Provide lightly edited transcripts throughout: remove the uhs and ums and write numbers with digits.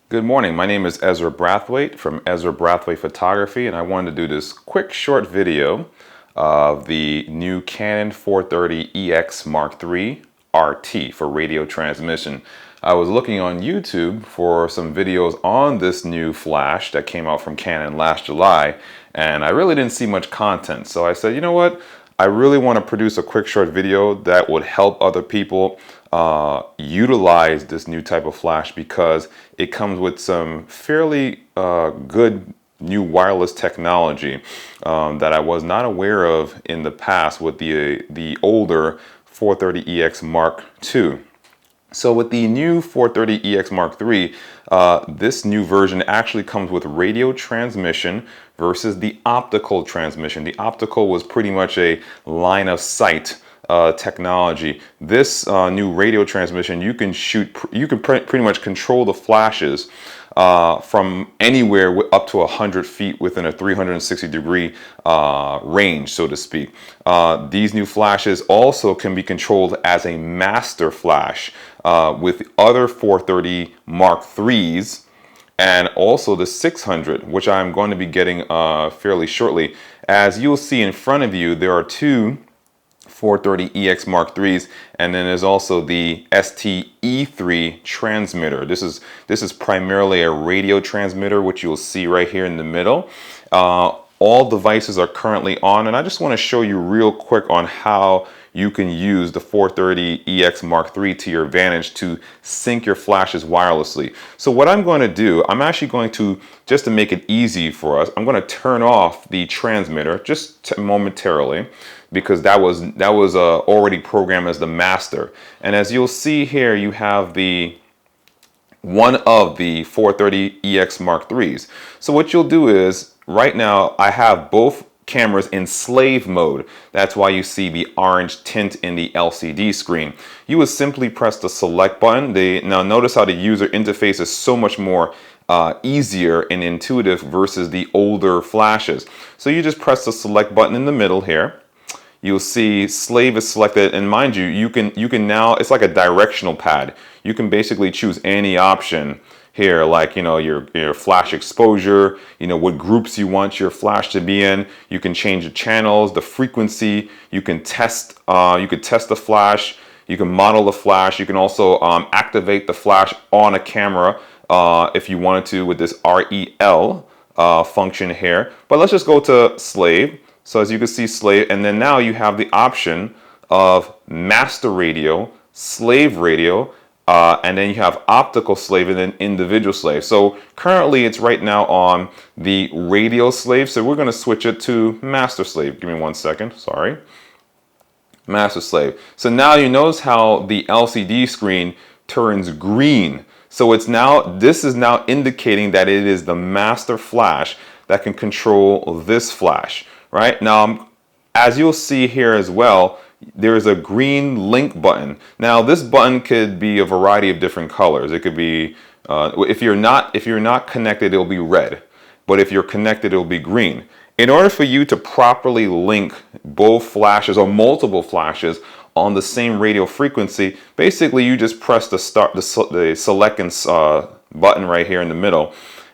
Good morning. My name is Ezra Brathwaite from Ezra Brathwaite Photography, and I wanted to do this quick short video of the new Canon 430EX Mark III RT for radio transmission. I was looking on YouTube for some videos on this new flash that came out from Canon last July, and I really didn't see much content. So I said, you know what? I really want to produce a quick short video that would help other people utilize this new type of flash because it comes with some fairly good new wireless technology that I was not aware of in the past with the older 430EX Mark II. So with the new 430EX Mark III, this new version actually comes with radio transmission versus the optical transmission. The optical was pretty much a line of sight technology. This new radio transmission, you can pretty much control the flashes from anywhere up to 100 feet within a 360-degree range, so to speak. These new flashes also can be controlled as a master flash with other 430 Mark IIIs and also the 600, which I'm going to be getting fairly shortly. As you'll see in front of you, there are two 430EX Mark IIIs, and then there's also the STE3 transmitter. This is primarily a radio transmitter, which you'll see right here in the middle. All devices are currently on, and I just want to show you real quick on how you can use the 430EX Mark III to your advantage to sync your flashes wirelessly. So what I'm going to do, I'm actually going to, just to make it easy for us, I'm going to turn off the transmitter just momentarily, because that was already programmed as the master. And as you'll see here, you have the one of the 430EX Mark IIIs. So what you'll do is, right now I have both cameras in slave mode. That's why you see the orange tint in the LCD screen. You would simply press the select button. Now notice how the user interface is so much more easier and intuitive versus the older flashes. So you just press the select button in the middle here. You'll see slave is selected, and mind you, you can now, it's like a directional pad. You can basically choose any option here, like, you know, your flash exposure, you know, what groups you want your flash to be in. You can change the channels, the frequency. You can test the flash. You can model the flash. You can also activate the flash on a camera if you wanted to with this REL function here. But let's just go to slave. So as you can see, slave, and then now you have the option of master radio, slave radio, and then you have optical slave and then individual slave. So currently it's right now on the radio slave, so we're going to switch it to master slave. Give me 1 second, sorry. Master slave. So now you notice how the LCD screen turns green. So this is now indicating that it is the master flash that can control this flash. Right now, as you'll see here as well, there is a green link button. Now, this button could be a variety of different colors. It could be if you're not connected, it'll be red, but if you're connected, it'll be green. In order for you to properly link both flashes or multiple flashes on the same radio frequency, basically you just press the select button right here in the middle.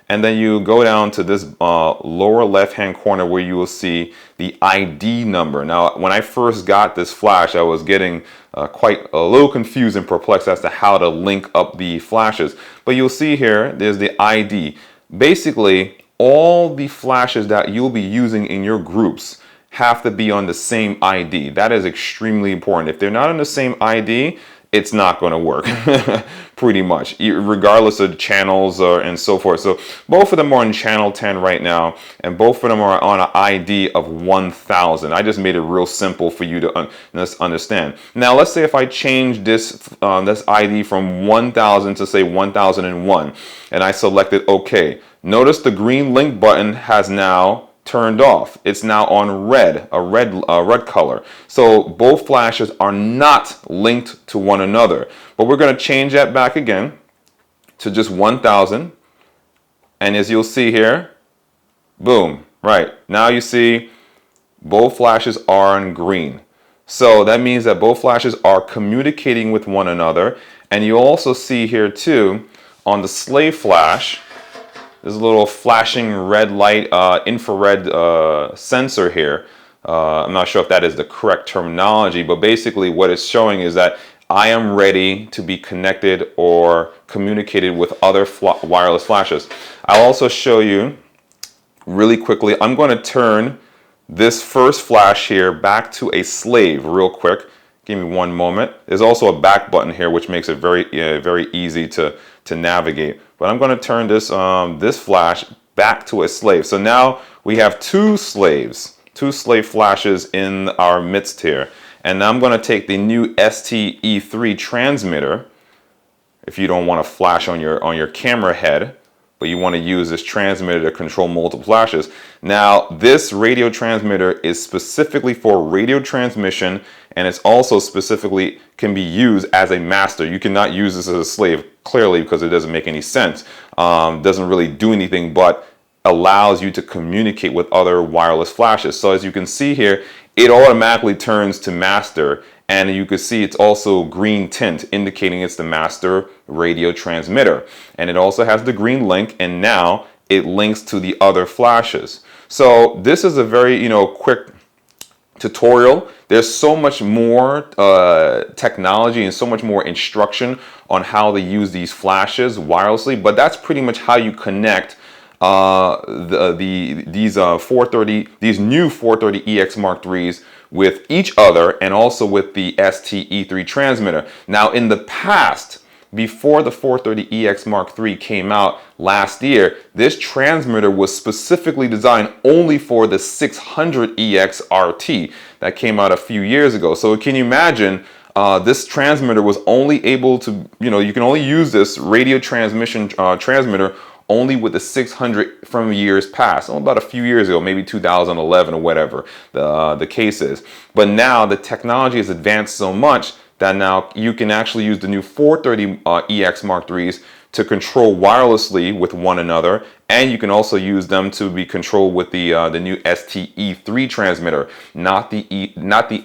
And then you go down to this lower left-hand corner where you will see the ID number. Now, when I first got this flash, I was getting quite a little confused and perplexed as to how to link up the flashes. But you'll see here, there's the ID. Basically, all the flashes that you'll be using in your groups have to be on the same ID. That is extremely important. If they're not on the same ID, it's not going to work pretty much, regardless of channels and so forth. So both of them are on channel 10 right now, and both of them are on an ID of 1000. I just made it real simple for you to understand. Now let's say if I change this ID from 1000 to say 1001, and I selected OK. Notice the green link button has now turned off. It's now on red, a red color. So both flashes are not linked to one another. But we're going to change that back again to just 1000. And as you'll see here, boom, right. Now you see both flashes are on green. So that means that both flashes are communicating with one another. And you also see here too, On the slave flash, there's a little flashing red light infrared sensor here. I'm not sure if that is the correct terminology, but basically what it's showing is that I am ready to be connected or communicated with other wireless flashes. I'll also show you really quickly. I'm going to turn this first flash here back to a slave real quick. Give me one moment. There's also a back button here which makes it very easy to navigate. But I'm going to turn this this flash back to a slave. So now we have two slave flashes in our midst here. And now I'm going to take the new STE3 transmitter. If you don't want to flash on your camera head, but you want to use this transmitter to control multiple flashes. Now, this radio transmitter is specifically for radio transmission, and it's also specifically can be used as a master. You cannot use this as a slave, clearly, because it doesn't make any sense. Doesn't really do anything but allows you to communicate with other wireless flashes. So as you can see here, it automatically turns to master, and you can see it's also green tint indicating it's the master radio transmitter. And it also has the green link, and now it links to the other flashes. So this is a very quick tutorial. There's so much more technology and so much more instruction on how to use these flashes wirelessly, but that's pretty much how you connect these new 430EX Mark IIIs with each other, and also with the STE3 transmitter. Now, in the past, before the 430EX Mark III came out last year, this transmitter was specifically designed only for the 600EX RT that came out a few years ago. So can you imagine, this transmitter was only able to, you can only use this radio transmission transmitter only with the 600 from years past, about a few years ago, maybe 2011 or whatever the case is. But now the technology has advanced so much that now you can actually use the new 430EX Mark IIIs to control wirelessly with one another, and you can also use them to be controlled with the new STE3 transmitter, not the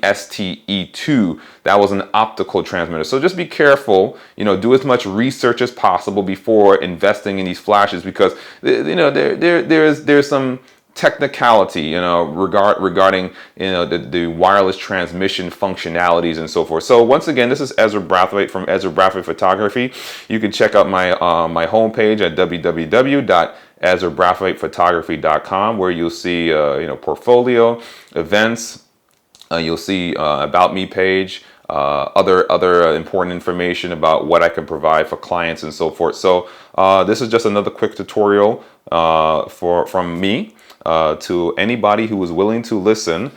STE2. That was an optical transmitter. So just be careful, do as much research as possible before investing in these flashes, because there's some technicality, regarding the wireless transmission functionalities and so forth. So once again, this is Ezra Brathwaite from Ezra Brathwaite Photography. You can check out my my homepage at www.ezrabrathwaitephotography.com, where you'll see portfolio, events. You'll see about me page, other important information about what I can provide for clients and so forth. So this is just another quick tutorial from me to anybody who is willing to listen,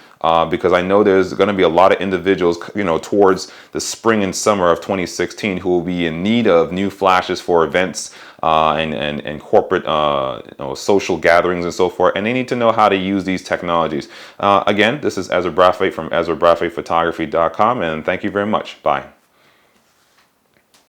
because I know there's going to be a lot of individuals, towards the spring and summer of 2016 who will be in need of new flashes for events and corporate social gatherings and so forth, and they need to know how to use these technologies. Again, this is Ezra Brathwaite from EzraBrathwaitePhotography.com, and thank you very much. Bye.